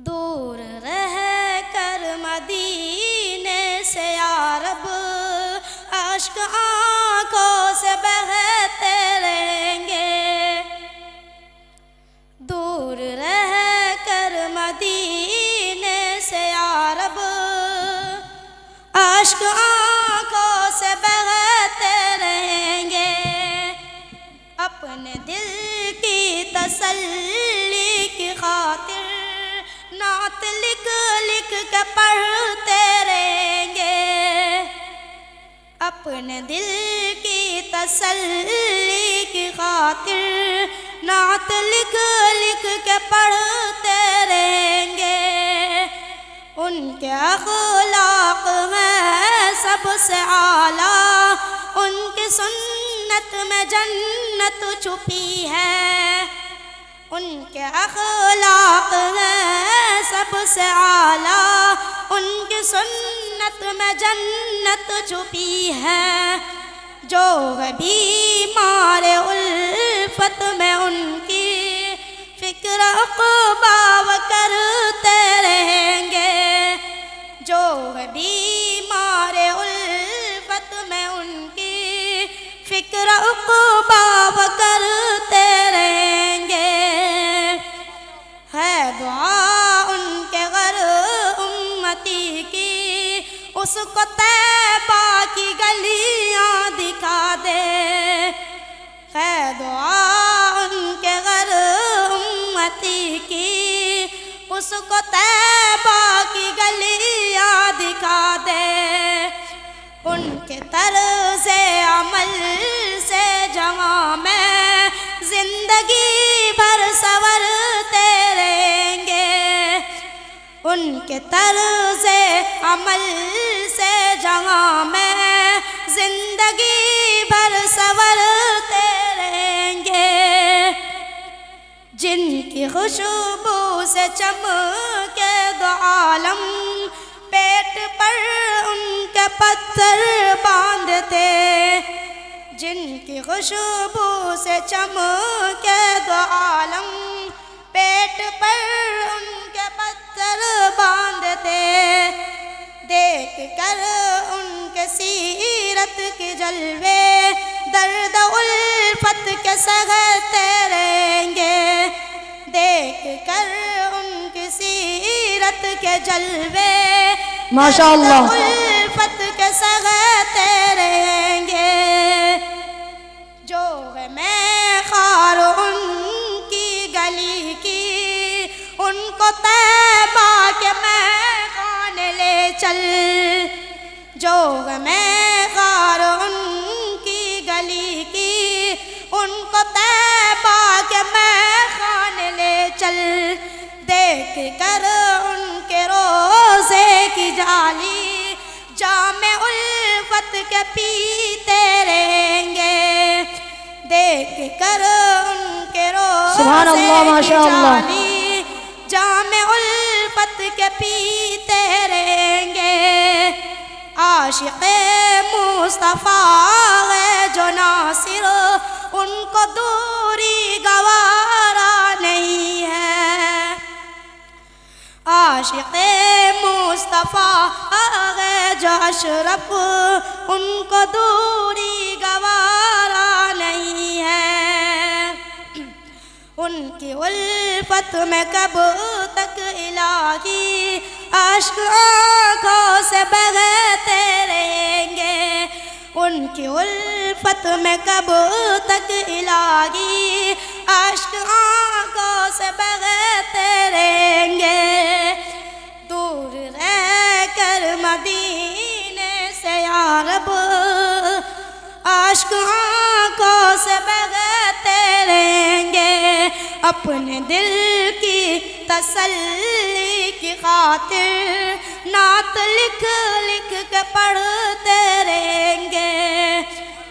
दूर रह कर मदीने से या रब, अश्क आँखों से बहते रहेंगे। दूर रह कर मदीने से या रब, अश्क आँखों से बहते रहेंगे। अपने दिल की तसल्ली की खातिर नात लिख लिख के पढ़ते रहेंगे। अपने दिल की तसल्ली की खातिर नात लिख लिख के पढ़ते रहेंगे। उनके अखलाक हैं सबसे आला, उनकी सुन्नत में जन्नत छुपी है। उनके अखलाक हैं सबसे आला, उनकी सुन्नत में जन्नत छुपी है। जो बीमार उल्फत में उनकी फिक्र क़बाव करते रहेंगे। जो बीमार उल्फत में उनकी फिक्र क़बाव करते रहेंगे। है दुआ उनके घर उम्मती की, उसको तैबा की गलियां दिखा दे। है दुआ उनके घर उम्मती की, उसको तैबा की गलियां दिखा दे। उनके तर्ज़े अमल से जहाँ में जिंदगी भर संवरते रहेंगे। उनके तर्ज़े अमल से जहाँ में जिंदगी भर संवरते रहेंगे। जिनकी खुशबू से चमके दो आलम, पेट पर उनके पत्थर बांधते। जिनकी खुशबू से चमके दो आलम, पेट पर उनके पत्थर बांधते। देख कर उनके सीरत के जलवे, दर्द उल्फत के सहते रहेंगे। देख कर उनकी सीरत के जलवे, माशाअल्लाह, उल्फत के सहते रहेंगे। जो मैं खार उनकी गली की, उनको तैबा के मैं खाने ले चल। जो मैं खार उनकी गली की, उनको तैबा के मैं खाने ले चल। देख कर उनके रोज़े की जाली, जामे उल्फत के पीते रहेंगे। देख कर उनके रोज़े की जाली, जामे उल्फत के पीते रहेंगे। आशिक़े मुस्तफ़ा है जो नासिर, उनको दूरी गवारा नहीं है। आशिक़े मुस्तफ़ा है जो अशरफ, उनको दूरी गवारा नहीं है। उनकी उल्फत में कब तक इलाही अश्क आँखों से बहते रहेंगे। उनकी उल्फत में कब तक इलाही अश्क आँखों से बहते रहेंगे। दूर रह कर मदीने से या रब, अश्क आँखों से बहते रहेंगे। अपने दिल की तसल्ली की खातिर नात लिख लिख के पढ़ते रहेंगे।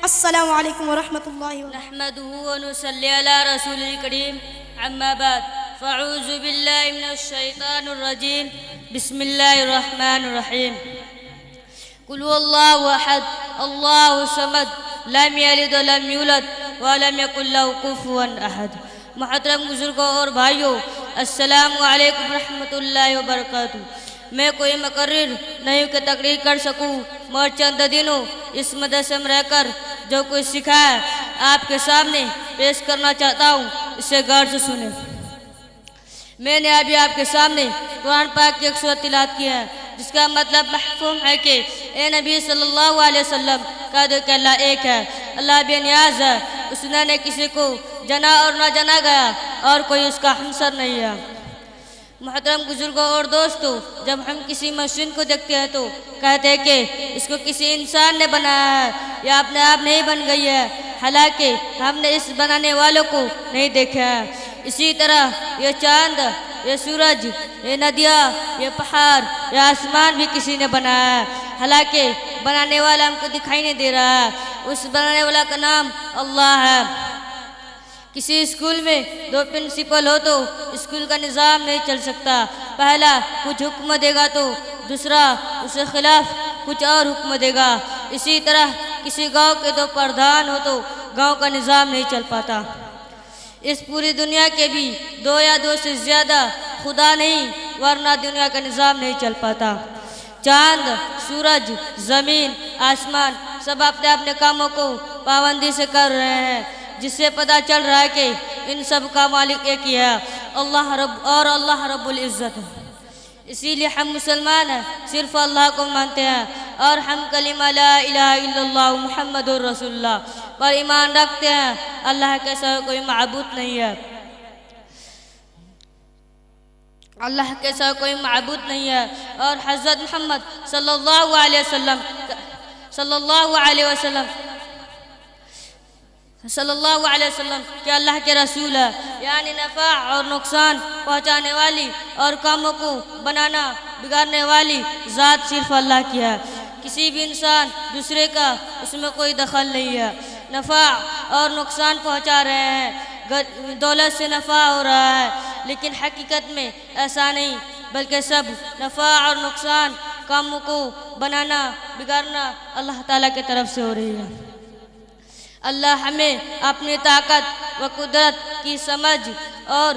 अस्सलामु अलैकुम व रहमतुल्लाहि व नहमदुहु व नुसल्ली अला रसूलिल करीम, अम्मा बाद, फ़अऊज़ु बिल्लाहि मिनश शैतानिर रजीम, बिस्मिल्लाहिर रहमानिर रहीम। कुल हुवल्लाहु अहद, अल्लाहु समद, लम यलिद व लम यूलद व लम यकुल लहू कुफुवन अहद। मुहतरम बुजुर्गों और भाइयों, अस्सलामु अलैकुम रहमतुल्लाहि व बरकातुहू। मैं कोई मुकर्रिर नहीं हूँ कि तकरीर कर सकूँ, मगर चंद दिनों इस मदरसे में रहकर जो कुछ सीखा है आपके सामने पेश करना चाहता हूँ, इसे गौर से सुने। मैंने अभी आपके सामने कुरान पाक की एक सूरत तिलावत की है, जिसका मतलब महफूम है कि ए नबी सल्लल्लाहु अलैहि वसल्लम कह दो कि अल्लाह एक है, अल्लाह बेनियाज है, उसने न किसी को जना और न जाना गया और कोई उसका हमसर नहीं है। मोहतरम बुजुर्गों और दोस्तों, जब हम किसी मशीन को देखते हैं तो कहते हैं कि इसको किसी इंसान ने बनाया है या अपने आप नहीं बन गई है, हालांकि हमने इस बनाने वालों को नहीं देखा है। इसी तरह ये चांद, ये सूरज, ये नदियाँ, ये पहाड़, ये आसमान भी किसी ने बनाया है, हालांकि बनाने वाला हमको दिखाई नहीं दे रहा है। उस बनाने वाला का नाम अल्लाह है। किसी स्कूल में दो प्रिंसिपल हो तो स्कूल का निज़ाम नहीं चल सकता। पहला कुछ हुक्म देगा तो दूसरा उसके खिलाफ कुछ और हुक्म देगा। इसी तरह किसी गांव के दो प्रधान हो तो गांव का निज़ाम नहीं चल पाता। इस पूरी दुनिया के भी दो या दो से ज़्यादा खुदा नहीं, वरना दुनिया का निज़ाम नहीं चल पाता। चांद, सूरज, ज़मीन, आसमान सब अपने अपने कामों को पाबंदी से कर रहे हैं, जिससे पता चल रहा है कि इन सब का मालिक एक ही है, अल्लाह रब्बुल इज़्ज़त है। इसीलिए हम मुसलमान हैं, सिर्फ अल्लाह को मानते हैं और हम कलिमा ला इलाहा इल्लल्लाह मुहम्मदुर रसूलुल्लाह पर ईमान रखते हैं। अल्लाह के सिवा कोई माबूद नहीं है, अल्लाह के सिवा कोई माबूद नहीं है। और हज़रत मोहम्मद सल्लल्लाहु अलैहि वसल्लम के अल्लाह के रसूल है, यानी नफ़ा और नुकसान पहुँचाने वाली और कामों को बनाना बिगाड़ने वाली ज़ात सिर्फ अल्लाह की है। किसी भी इंसान दूसरे का उसमें कोई दखल नहीं है। नफ़ा और नुकसान पहुँचा रहे हैं, दौलत से नफ़ा हो रहा है, लेकिन हकीकत में ऐसा नहीं, बल्कि सब नफ़ा और नुकसान कामों को बनाना बिगाड़ना अल्लाह ताला की तरफ से हो रही है। अल्लाह हमें अपनी ताकत व कुदरत की समझ और